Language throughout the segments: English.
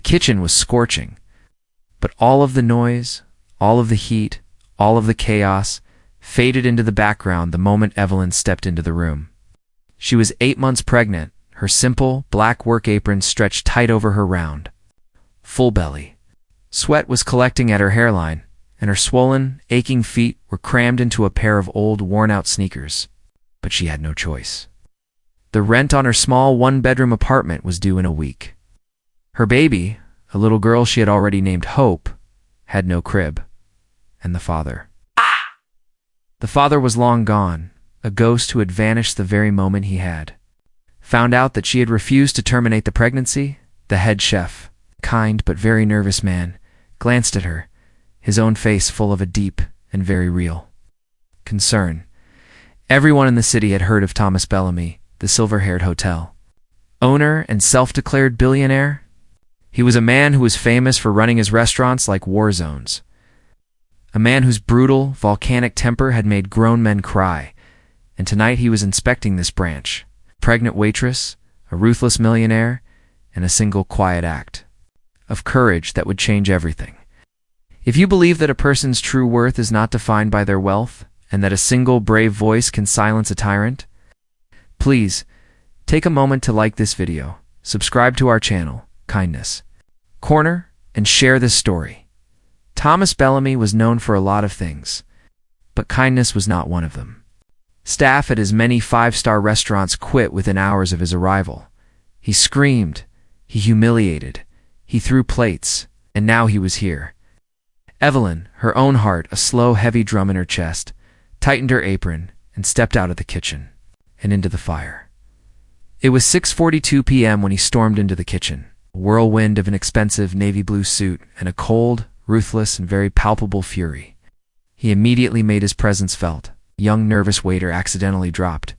kitchen was scorching, but all of the noise, all of the heat, all of the chaos faded into the background the moment Evelyn stepped into the room. She was 8 months pregnant, her simple, black work apron stretched tight over her round, full belly. Sweat was collecting at her hairline, and her swollen, aching feet were crammed into a pair of old, worn-out sneakers. But she had no choice. The rent on her small one-bedroom apartment was due in a week. Her baby, a little girl she had already named Hope, had no crib. And the father. The father was long gone, a ghost who had vanished the very moment he had found out that she had refused to terminate the pregnancy. The head chef, kind but very nervous man, glanced at her, his own face full of a deep and very real concern. Everyone in the city had heard of Thomas Bellamy, the silver-haired hotel owner and self-declared billionaire. He was a man who was famous for running his restaurants like war zones. A man whose brutal, volcanic temper had made grown men cry, and tonight he was inspecting this branch. Pregnant waitress, a ruthless millionaire, and a single quiet act of courage that would change everything. If you believe that a person's true worth is not defined by their wealth, and that a single brave voice can silence a tyrant, please take a moment to like this video, subscribe to our channel, Kindness Corner, and share this story. Thomas Bellamy was known for a lot of things, but kindness was not one of them. Staff at his many five-star restaurants quit within hours of his arrival. He screamed, he humiliated, he threw plates, and now he was here. Evelyn, her own heart a slow, heavy drum in her chest, tightened her apron and stepped out of the kitchen and into the fire. It was 6:42 p.m. when he stormed into the kitchen, a whirlwind of an expensive navy blue suit and a cold, ruthless, and very palpable fury. He immediately made his presence felt. A young, nervous waiter accidentally dropped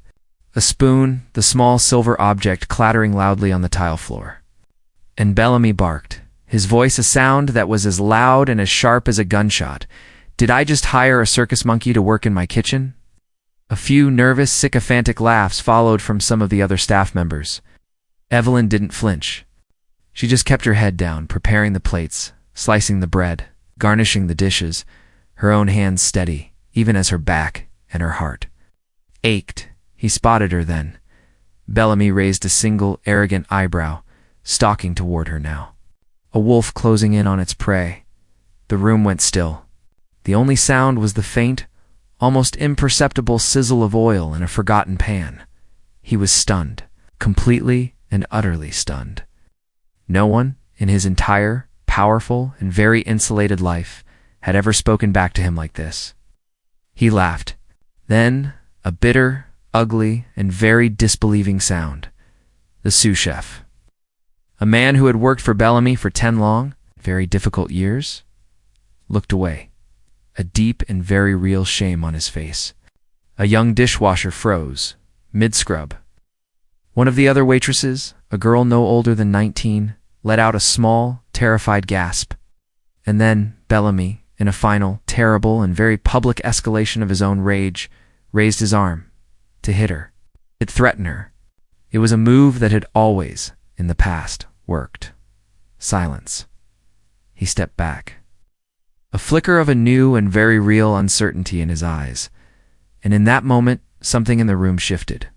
a spoon, the small silver object clattering loudly on the tile floor. And Bellamy barked, his voice a sound that was as loud and as sharp as a gunshot. "Did I just hire a circus monkey to work in my kitchen?" A few nervous, sycophantic laughs followed from some of the other staff members. Evelyn didn't flinch. She just kept her head down, preparing the plates, slicing the bread, garnishing the dishes, her own hands steady, even as her back and her heart ached. He spotted her then. Bellamy raised a single, arrogant eyebrow, stalking toward her now. A wolf closing in on its prey. The room went still. The only sound was the faint, almost imperceptible sizzle of oil in a forgotten pan. He was stunned, completely and utterly stunned. No one, in his entire, powerful, and very insulated life, had ever spoken back to him like this. He laughed. Then, a bitter, ugly, and very disbelieving sound. The sous chef. A man who had worked for Bellamy for 10 long, very difficult years, looked away, a deep and very real shame on his face. A young dishwasher froze, mid-scrub. One of the other waitresses, a girl no older than 19, let out a small, terrified gasp. And then Bellamy, in a final, terrible, and very public escalation of his own rage, raised his arm to hit her. It threatened her. It was a move that had always, in the past, worked. Silence. He stepped back. A flicker of a new and very real uncertainty in his eyes. And in that moment, something in the room shifted.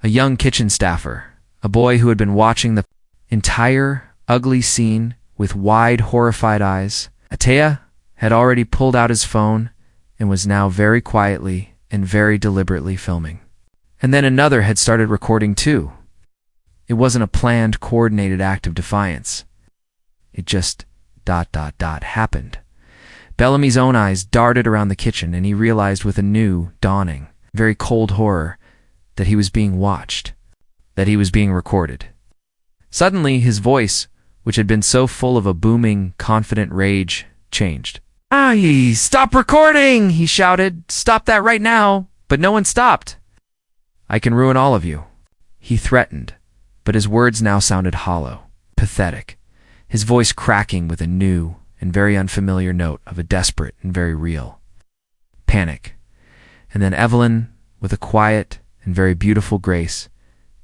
A young kitchen staffer, a boy who had been watching the entire, ugly scene with wide, horrified eyes, Atea, had already pulled out his phone and was now very quietly and very deliberately filming. And then another had started recording too. It wasn't a planned, coordinated act of defiance. It just ... happened. Bellamy's own eyes darted around the kitchen, and he realized with a new, dawning, very cold horror that he was being watched, that he was being recorded. Suddenly, his voice, which had been so full of a booming, confident rage, changed. Stop recording!" he shouted. "Stop that right now!" But no one stopped. "I can ruin all of you," he threatened, but his words now sounded hollow, pathetic, his voice cracking with a new and very unfamiliar note of a desperate and very real panic. And then Evelyn, with a quiet and very beautiful grace,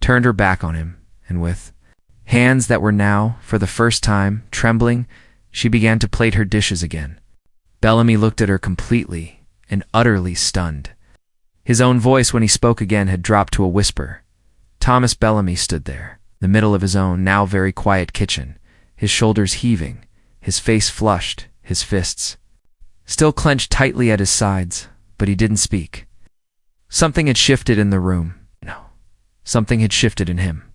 turned her back on him, and with Hands that were now, for the first time, trembling, she began to plate her dishes again. Bellamy looked at her completely and utterly stunned. His own voice, when he spoke again, had dropped to a whisper. Thomas Bellamy stood there, in the middle of his own, now very quiet kitchen, his shoulders heaving, his face flushed, his fists still clenched tightly at his sides, but he didn't speak. Something had shifted in the room. No, something had shifted in him.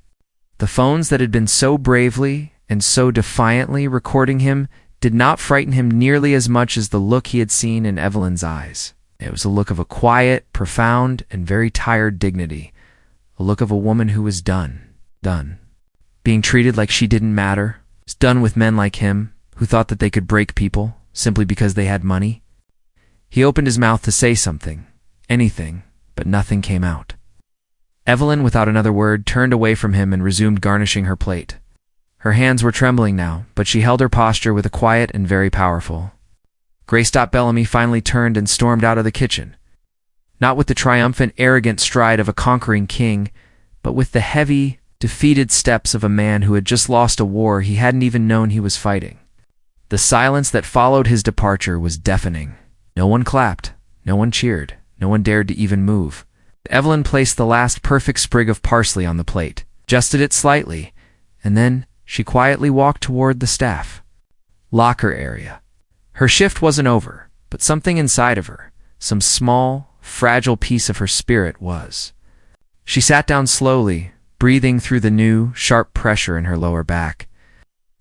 The phones that had been so bravely and so defiantly recording him did not frighten him nearly as much as the look he had seen in Evelyn's eyes. It was a look of a quiet, profound, and very tired dignity, a look of a woman who was done, being treated like she didn't matter, was done with men like him, who thought that they could break people simply because they had money. He opened his mouth to say something, anything, but nothing came out. Evelyn, without another word, turned away from him and resumed garnishing her plate. Her hands were trembling now, but she held her posture with a quiet and very powerful. Grace Bellamy finally turned and stormed out of the kitchen, not with the triumphant, arrogant stride of a conquering king, but with the heavy, defeated steps of a man who had just lost a war he hadn't even known he was fighting. The silence that followed his departure was deafening. No one clapped, no one cheered, no one dared to even move. Evelyn placed the last perfect sprig of parsley on the plate, adjusted it slightly, and then she quietly walked toward the staff locker area. Her shift wasn't over, but something inside of her, some small, fragile piece of her spirit was. She sat down slowly, breathing through the new, sharp pressure in her lower back,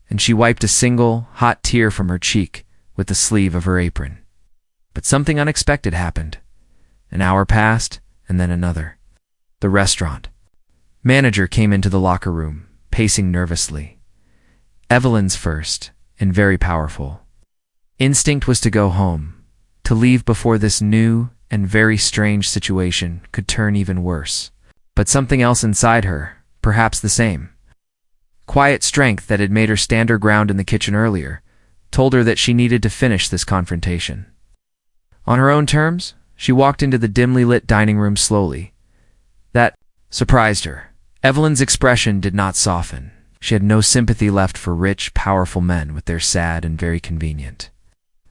and she wiped a single, hot tear from her cheek with the sleeve of her apron. But something unexpected happened. An hour passed, and then another. The restaurant manager came into the locker room, pacing nervously. Evelyn's first, and very powerful instinct was to go home, to leave before this new and very strange situation could turn even worse. But something else inside her, perhaps the same quiet strength that had made her stand her ground in the kitchen earlier, told her that she needed to finish this confrontation. On her own terms, she walked into the dimly lit dining room slowly. That surprised her. Evelyn's expression did not soften. She had no sympathy left for rich, powerful men with their sad and very convenient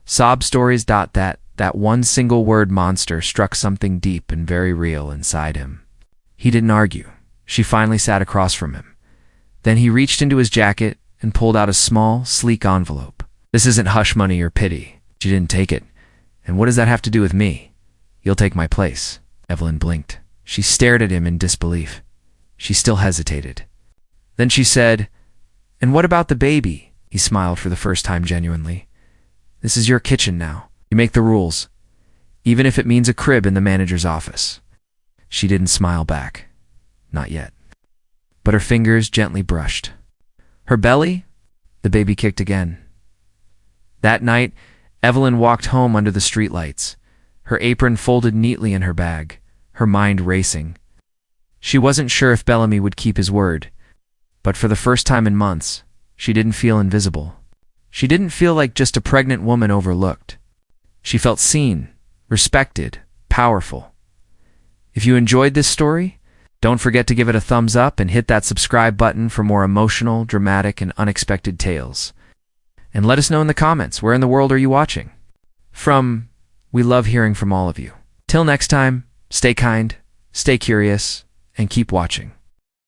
sob stories. That one single word monster struck something deep and very real inside him. He didn't argue. She finally sat across from him. Then he reached into his jacket and pulled out a small, sleek envelope. This isn't hush money or pity. She didn't take it. And what does that have to do with me? You'll take my place. Evelyn blinked. She stared at him in disbelief. She still hesitated. Then she said, "And what about the baby?" He smiled for the first time genuinely. "This is your kitchen now. You make the rules, even if it means a crib in the manager's office." She didn't smile back. Not yet. But her fingers gently brushed her belly. The baby kicked again. That night, Evelyn walked home under the streetlights, her apron folded neatly in her bag, her mind racing. She wasn't sure if Bellamy would keep his word, but for the first time in months, she didn't feel invisible. She didn't feel like just a pregnant woman overlooked. She felt seen, respected, powerful. If you enjoyed this story, don't forget to give it a thumbs up and hit that subscribe button for more emotional, dramatic, and unexpected tales. And let us know in the comments, where in the world are you watching from? We love hearing from all of you. Till next time, stay kind, stay curious, and keep watching.